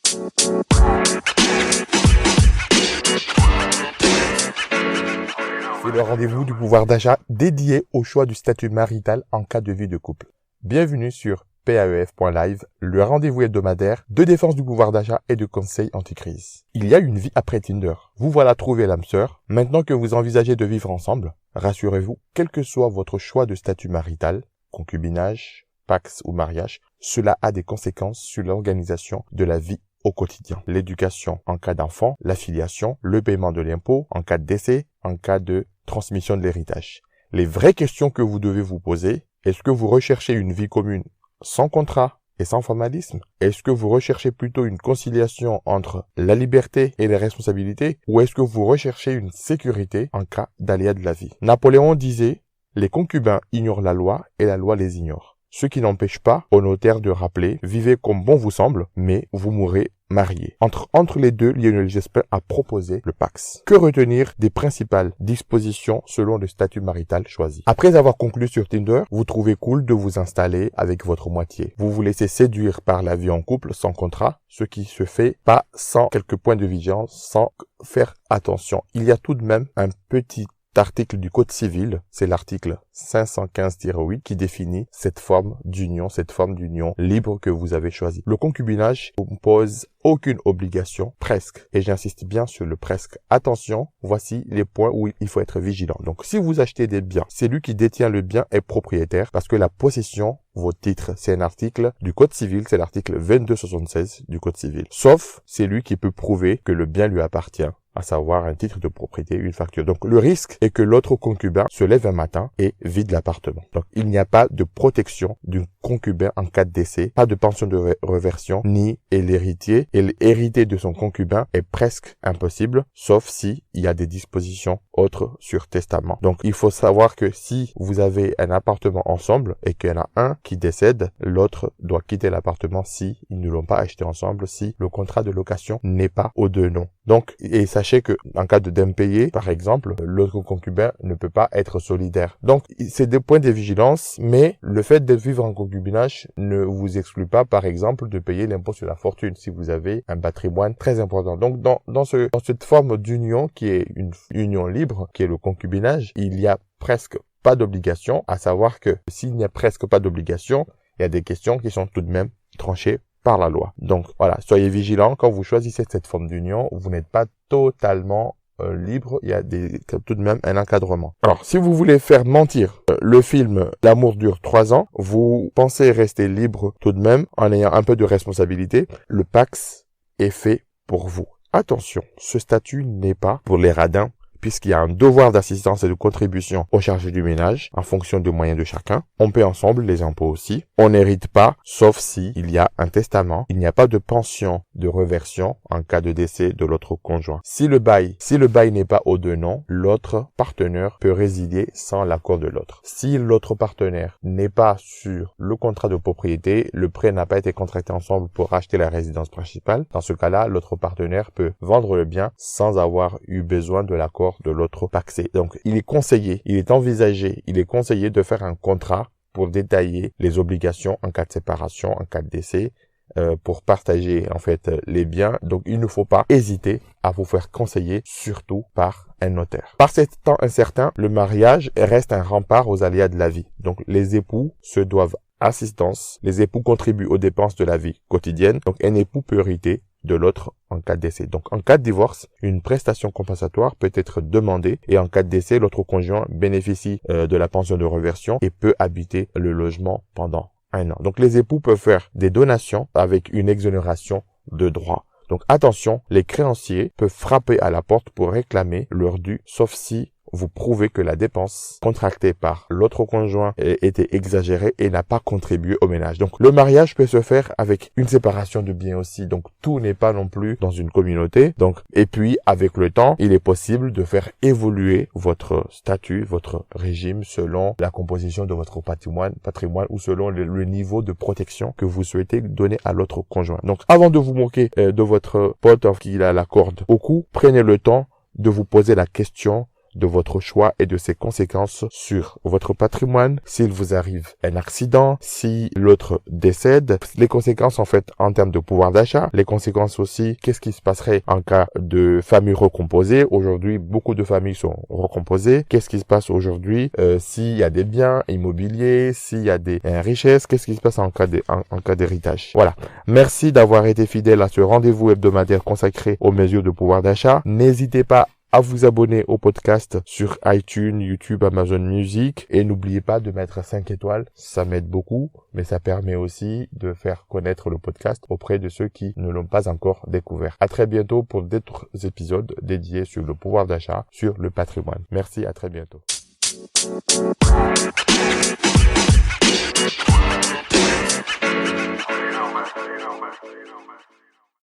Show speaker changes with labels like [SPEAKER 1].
[SPEAKER 1] C'est le rendez-vous du pouvoir d'achat dédié au choix du statut marital en cas de vie de couple. Bienvenue sur PAEF.live, le rendez-vous hebdomadaire de défense du pouvoir d'achat et de conseil anti-crise. Il y a une vie après Tinder. Vous voilà trouvé l'âme sœur. Maintenant que vous envisagez de vivre ensemble, rassurez-vous, quel que soit votre choix de statut marital, concubinage, pax ou mariage, cela a des conséquences sur l'organisation de la vie au quotidien. L'éducation en cas d'enfant, l'affiliation, le paiement de l'impôt en cas de décès, en cas de transmission de l'héritage. Les vraies questions que vous devez vous poser, est-ce que vous recherchez une vie commune sans contrat et sans formalisme? Est-ce que vous recherchez plutôt une conciliation entre la liberté et les responsabilités? Ou est-ce que vous recherchez une sécurité en cas d'aléa de la vie? Napoléon disait, les concubins ignorent la loi et la loi les ignore. Ce qui n'empêche pas au notaire de rappeler, vivez comme bon vous semble, mais vous mourrez marié. Entre les deux, Lionel Jospin a proposé le Pax. Que retenir des principales dispositions selon le statut marital choisi? Après avoir conclu sur Tinder, vous trouvez cool de vous installer avec votre moitié. Vous vous laissez séduire par la vie en couple sans contrat, ce qui se fait pas sans quelques points de vigilance, sans faire attention. Il y a tout de même un petit article du Code civil, c'est l'article 515-8 qui définit cette forme d'union libre que vous avez choisie. Le concubinage ne pose aucune obligation, presque, et j'insiste bien sur le presque. Attention, voici les points où il faut être vigilant. Donc si vous achetez des biens, c'est lui qui détient le bien est propriétaire parce que la possession, vos titres, c'est un article du Code civil, c'est l'article 2276 du Code civil. Sauf, c'est lui qui peut prouver que le bien lui appartient, à savoir un titre de propriété, une facture. Donc le risque est que l'autre concubin se lève un matin et vide l'appartement. Donc il n'y a pas de protection du concubin en cas de décès, pas de pension de réversion, ni et l'héritier. Et l'hériter de son concubin est presque impossible, sauf si il y a des dispositions autres sur testament. Donc il faut savoir que si vous avez un appartement ensemble et qu'il y en a un qui décède, l'autre doit quitter l'appartement si ils ne l'ont pas acheté ensemble, si le contrat de location n'est pas aux deux noms. Donc, et sachez que, en cas d'impayé, par exemple, l'autre concubin ne peut pas être solidaire. Donc, c'est des points de vigilance, mais le fait de vivre en concubinage ne vous exclut pas, par exemple, de payer l'impôt sur la fortune si vous avez un patrimoine très important. Donc, dans cette forme d'union qui est une union libre, qui est le concubinage, il y a presque pas d'obligation, à savoir que s'il n'y a presque pas d'obligation, il y a des questions qui sont tout de même tranchées par la loi. Donc voilà, soyez vigilants quand vous choisissez cette forme d'union, vous n'êtes pas totalement libre, il y a tout de même un encadrement. Alors, si vous voulez faire mentir le film L'amour dure 3 ans, vous pensez rester libre tout de même en ayant un peu de responsabilité, le Pax est fait pour vous. Attention, ce statut n'est pas pour les radins, puisqu'il y a un devoir d'assistance et de contribution aux charges du ménage en fonction des moyens de chacun. On paie ensemble les impôts aussi. On n'hérite pas, sauf si il y a un testament. Il n'y a pas de pension de réversion en cas de décès de l'autre conjoint. Si le bail n'est pas aux deux noms, l'autre partenaire peut résilier sans l'accord de l'autre. Si l'autre partenaire n'est pas sur le contrat de propriété, le prêt n'a pas été contracté ensemble pour racheter la résidence principale, dans ce cas-là, l'autre partenaire peut vendre le bien sans avoir eu besoin de l'accord de l'autre paxé. Donc, il est conseillé de faire un contrat pour détailler les obligations en cas de séparation, en cas de décès, pour partager en fait les biens. Donc, il ne faut pas hésiter à vous faire conseiller, surtout par un notaire. Par ces temps incertains, le mariage reste un rempart aux aléas de la vie. Donc, les époux se doivent assistance. Les époux contribuent aux dépenses de la vie quotidienne. Donc, un époux peut hériter de l'autre en cas de décès. Donc, en cas de divorce, une prestation compensatoire peut être demandée et en cas de décès, l'autre conjoint bénéficie de la pension de réversion et peut habiter le logement pendant 1 an. Donc, les époux peuvent faire des donations avec une exonération de droits. Donc, attention, les créanciers peuvent frapper à la porte pour réclamer leur dû, sauf si vous prouvez que la dépense contractée par l'autre conjoint était exagérée et n'a pas contribué au ménage. Donc, le mariage peut se faire avec une séparation de biens aussi. Donc, tout n'est pas non plus dans une communauté. Donc, et puis, avec le temps, il est possible de faire évoluer votre statut, votre régime selon la composition de votre patrimoine ou selon le niveau de protection que vous souhaitez donner à l'autre conjoint. Donc, avant de vous moquer de votre pote qui a la corde au cou, prenez le temps de vous poser la question de votre choix et de ses conséquences sur votre patrimoine, s'il vous arrive un accident, si l'autre décède, les conséquences en fait en termes de pouvoir d'achat, les conséquences aussi, qu'est-ce qui se passerait en cas de famille recomposée. Aujourd'hui, beaucoup de familles sont recomposées. Qu'est-ce qui se passe aujourd'hui s'il y a des biens immobiliers, s'il y a des richesses, qu'est-ce qui se passe en cas d'héritage. Voilà. Merci d'avoir été fidèle à ce rendez-vous hebdomadaire consacré aux mesures de pouvoir d'achat. N'hésitez pas à vous abonner au podcast sur iTunes, YouTube, Amazon Music et n'oubliez pas de mettre 5 étoiles, ça m'aide beaucoup, mais ça permet aussi de faire connaître le podcast auprès de ceux qui ne l'ont pas encore découvert. À très bientôt pour d'autres épisodes dédiés sur le pouvoir d'achat, sur le patrimoine. Merci, à très bientôt.